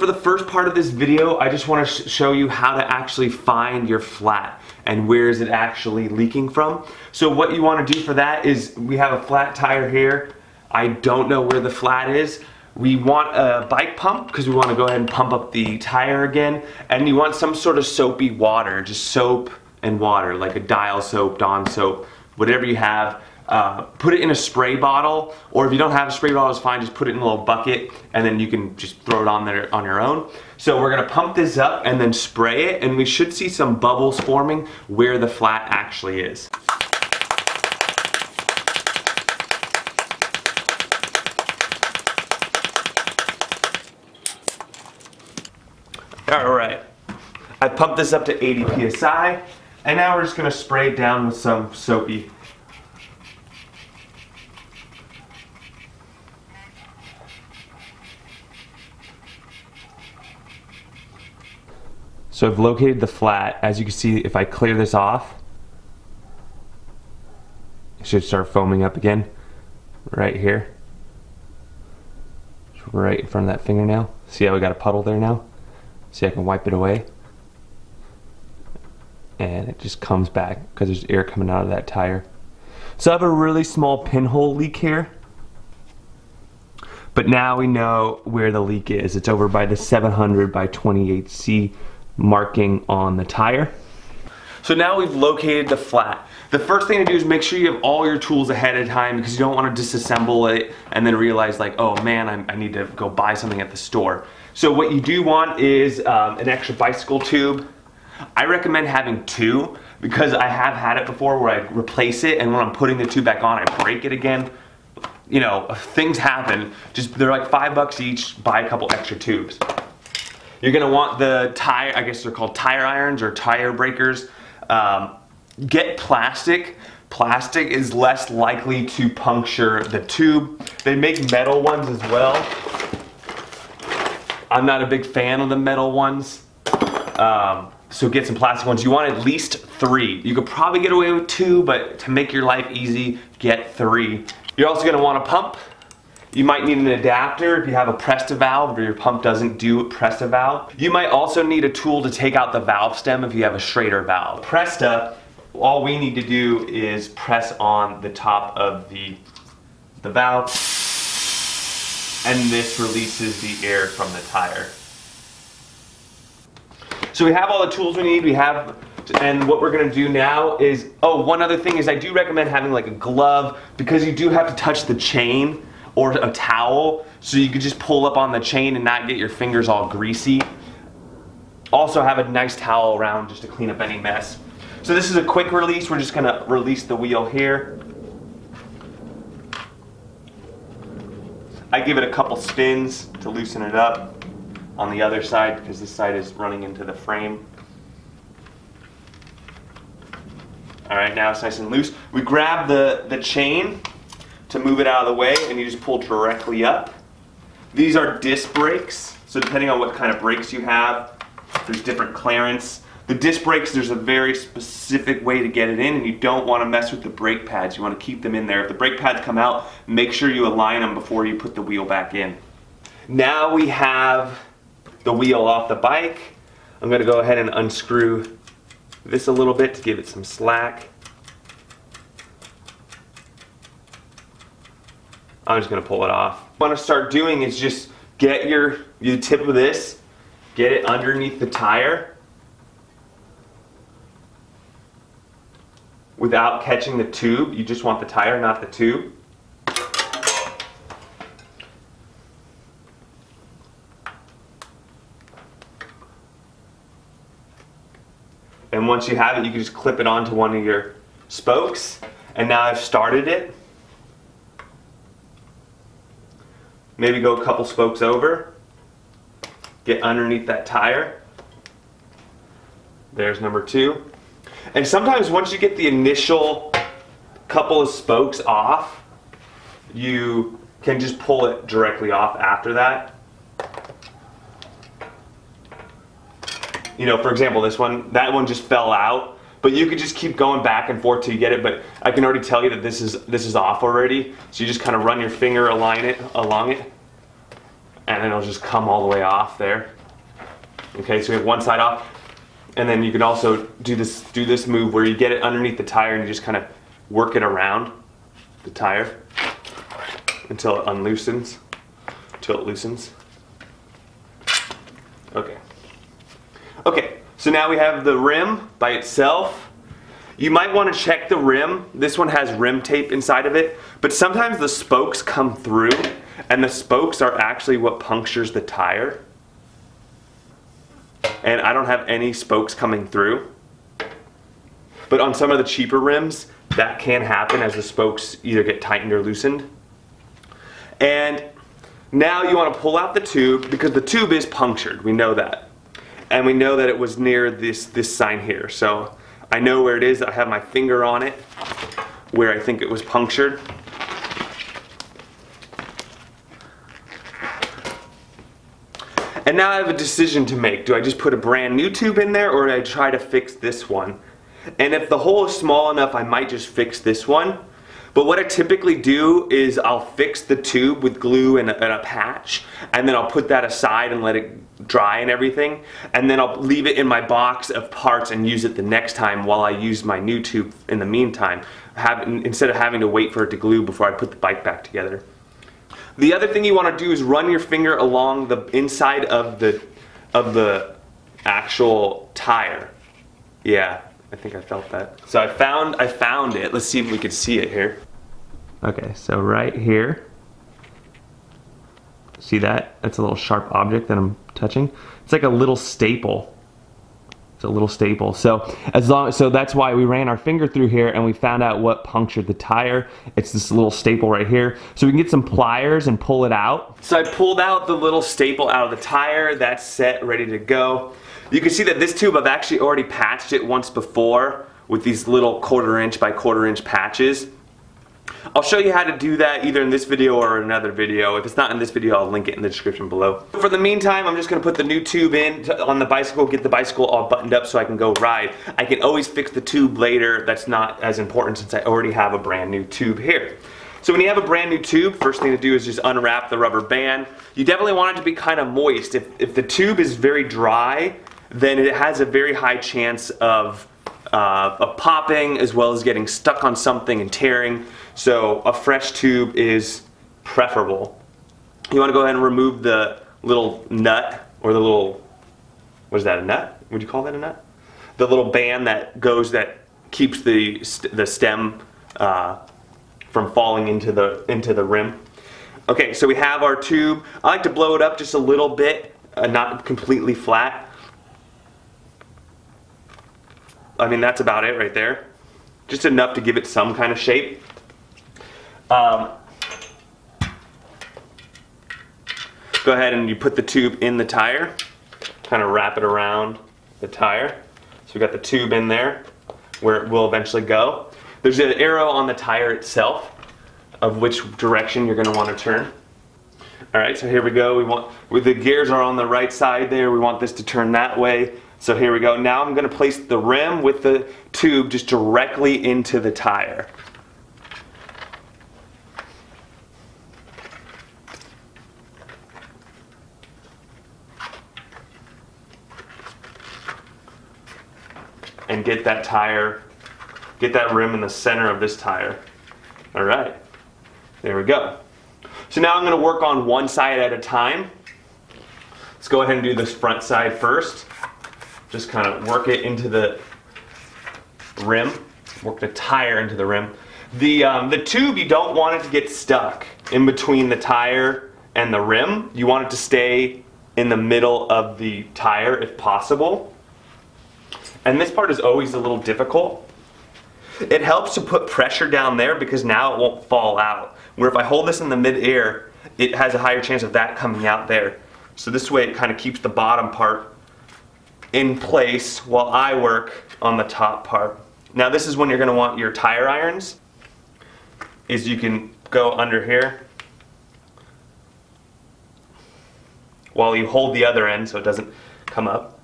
the first part of this video, I just want to show you how to actually find your flat and where is it actually leaking from. So what you want to do for that is, we have a flat tire here. I don't know where the flat is. We want a bike pump because we want to go ahead and pump up the tire again. And you want some sort of soapy water, just soap and water, like a Dial soap, Dawn soap, whatever you have. Put it in a spray bottle, or if you don't have a spray bottle, it's fine, just put it in a little bucket and then you can just throw it on there on your own. So we're gonna pump this up and then spray it, and we should see some bubbles forming where the flat actually is. Alright, I pumped this up to 80 psi, and now we're just gonna spray it down with some soapy. So I've located the flat. As you can see, if I clear this off, it should start foaming up again, right here. Right in front of that fingernail. See how we got a puddle there now? See, I can wipe it away. And it just comes back because there's air coming out of that tire. So I have a really small pinhole leak here. But now we know where the leak is. It's over by the 700 by 28C marking on the tire. So now we've located the flat. The first thing to do is make sure you have all your tools ahead of time, because you don't want to disassemble it and then realize like, oh man, I need to go buy something at the store. So what you do want is an extra bicycle tube. I recommend having two, because I have had it before where I replace it and when I'm putting the tube back on, I break it again. You know, things happen. Just, they're like $5 each, buy a couple extra tubes. You're gonna want the tire, I guess they're called tire irons or tire breakers. Get plastic. Plastic is less likely to puncture the tube. They make metal ones as well. I'm not a big fan of the metal ones. So get some plastic ones. You want at least 3. You could probably get away with 2, but to make your life easy, get 3. You're also gonna want a pump. You might need an adapter if you have a Presta valve or your pump doesn't do Presta valve. You might also need a tool to take out the valve stem if you have a Schrader valve. Presta, all we need to do is press on the top of the valve, and this releases the air from the tire. So we have all the tools we need. And what we're gonna do now is, oh, one other thing is I do recommend having like a glove, because you do have to touch the chain, or a towel, so you could just pull up on the chain and not get your fingers all greasy. Also have a nice towel around just to clean up any mess. So this is a quick release. We're just gonna release the wheel here. I give it a couple spins to loosen it up on the other side, because this side is running into the frame. All right, now it's nice and loose. We grab the chain to move it out of the way, and you just pull directly up. These are disc brakes, so depending on what kind of brakes you have, there's different clearance. The disc brakes, there's a very specific way to get it in, and you don't want to mess with the brake pads. You want to keep them in there. If the brake pads come out, make sure you align them before you put the wheel back in. Now we have the wheel off the bike. I'm going to go ahead and unscrew this a little bit to give it some slack. I'm just gonna pull it off. What I want to start doing is just get the tip of this, get it underneath the tire without catching the tube. You just want the tire, not the tube. And once you have it, you can just clip it onto one of your spokes. And now I've started it. Maybe go a couple spokes over, get underneath that tire. There's number 2. And sometimes once you get the initial couple of spokes off, you can just pull it directly off after that. You know, for example, that one just fell out, but you could just keep going back and forth till you get it. But I can already tell you that this is off already. So you just kind of run your finger along it, and then it'll just come all the way off there. Okay, so we have one side off, and then you can also do this move where you get it underneath the tire and you just kind of work it around the tire until it unloosens, until it loosens. Okay. Okay, so now we have the rim by itself. You might want to check the rim. This one has rim tape inside of it, but sometimes the spokes come through, and the spokes are actually what punctures the tire. And I don't have any spokes coming through. But on some of the cheaper rims, that can happen as the spokes either get tightened or loosened. And now you want to pull out the tube, because the tube is punctured. We know that. And we know that it was near this sign here. So I know where it is. I have my finger on it where I think it was punctured. And now I have a decision to make. Do I just put a brand new tube in there, or do I try to fix this one? And if the hole is small enough, I might just fix this one. But what I typically do is I'll fix the tube with glue and a patch, and then I'll put that aside and let it dry and everything. And then I'll leave it in my box of parts and use it the next time while I use my new tube in the meantime, instead of having to wait for it to glue before I put the bike back together. The other thing you want to do is run your finger along the inside of the actual tire. Yeah, I think I felt that. So I found it. Let's see if we can see it here. Okay, so right here. See that? That's a little sharp object that I'm touching. It's like a little staple. It's a little staple. So that's why we ran our finger through here and we found out what punctured the tire. It's this little staple right here. So we can get some pliers and pull it out. So I pulled out the little staple out of the tire. That's set, ready to go. You can see that this tube, I've actually already patched it once before with these little 1/4 inch by 1/4 inch patches. I'll show you how to do that either in this video or another video. If it's not in this video, I'll link it in the description below. For the meantime, I'm just going to put the new tube in on the bicycle, get the bicycle all buttoned up so I can go ride. I can always fix the tube later. That's not as important since I already have a brand new tube here. So when you have a brand new tube, first thing to do is just unwrap the rubber band. You definitely want it to be kind of moist. If the tube is very dry, then it has a very high chance of popping as well as getting stuck on something and tearing. So a fresh tube is preferable. You want to go ahead and remove the little nut, or the little, what is that, a nut? Would you call that a nut? The little band that keeps the stem from falling into the rim. Okay, so we have our tube. I like to blow it up just a little bit, not completely flat. I mean, that's about it right there. Just enough to give it some kind of shape. Go ahead and you put the tube in the tire. Kind of wrap it around the tire. So we got the tube in there where it will eventually go. There's an arrow on the tire itself of which direction you're going to want to turn. Alright, so here we go. The gears are on the right side there. We want this to turn that way. So here we go. Now I'm going to place the rim with the tube just directly into the tire. And get that rim in the center of this tire. Alright, there we go. So now I'm going to work on one side at a time. Let's go ahead and do this front side first. Just kind of work it into the rim, work the tire into the rim. The tube, you don't want it to get stuck in between the tire and the rim. You want it to stay in the middle of the tire if possible. And this part is always a little difficult. It helps to put pressure down there because now it won't fall out. Where if I hold this in the mid-air, it has a higher chance of that coming out there. So this way it kind of keeps the bottom part in place while I work on the top part. Now this is when you're going to want your tire irons, is you can go under here while you hold the other end so it doesn't come up.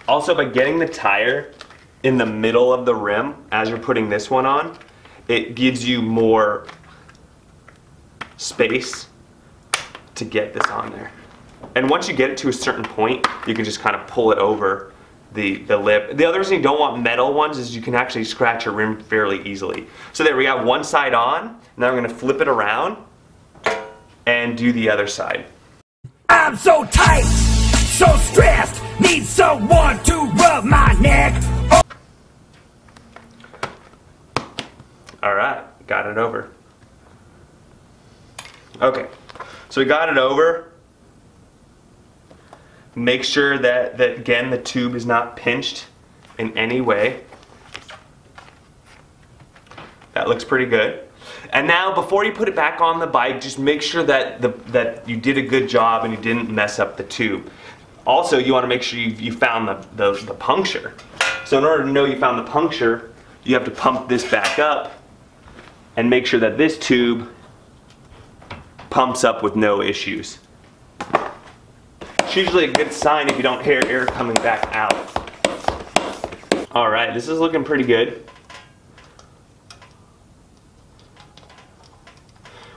Also, by getting the tire in the middle of the rim as you're putting this one on, it gives you more space to get this on there. And once you get it to a certain point, you can just kind of pull it over the lip. The other reason you don't want metal ones is you can actually scratch your rim fairly easily. So there, we got one side on. Now we're gonna flip it around and do the other side. I'm so tight, so stressed, need someone to rub my neck. Oh. All right, got it over. Okay, so we got it over. Make sure that again, the tube is not pinched in any way. That looks pretty good. And now, before you put it back on the bike, just make sure that that you did a good job and you didn't mess up the tube. Also, you want to make sure you found the puncture. So in order to know you found the puncture, you have to pump this back up and make sure that this tube pumps up with no issues. It's usually a good sign if you don't hear air coming back out. All right, this is looking pretty good.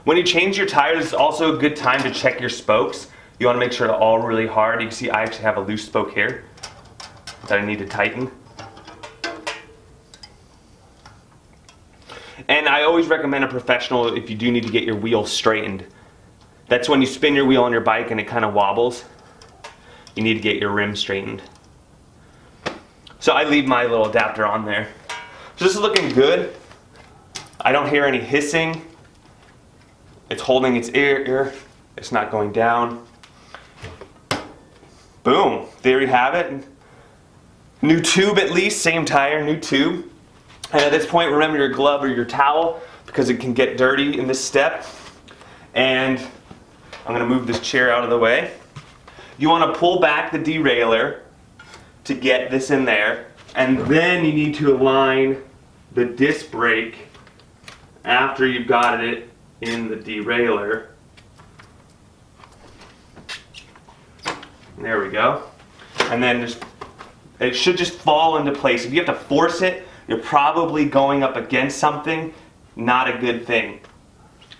When you change your tires, it's also a good time to check your spokes. You want to make sure they're all really hard. You can see I actually have a loose spoke here that I need to tighten. And I always recommend a professional if you do need to get your wheel straightened. That's when you spin your wheel on your bike and it kind of wobbles. You need to get your rim straightened. So I leave my little adapter on there. So this is looking good. I don't hear any hissing. It's holding its air. It's not going down. Boom, there you have it. New tube at least, same tire, new tube. And at this point, remember your glove or your towel because it can get dirty in this step. And I'm gonna move this chair out of the way. You want to pull back the derailleur to get this in there, and then you need to align the disc brake after you've got it in the derailleur. There we go. And then it should just fall into place. If you have to force it, you're probably going up against something, not a good thing.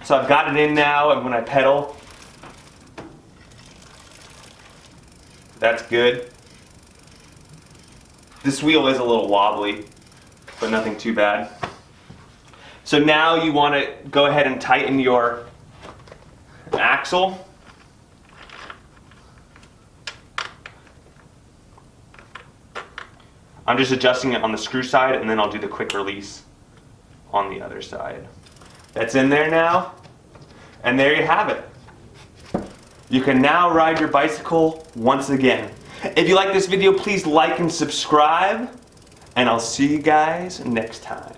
So I've got it in now, and when I pedal, that's good. This wheel is a little wobbly, but nothing too bad. So now you want to go ahead and tighten your axle. I'm just adjusting it on the screw side, and then I'll do the quick release on the other side. That's in there now, and there you have it. You can now ride your bicycle once again. If you like this video, please like and subscribe, and I'll see you guys next time.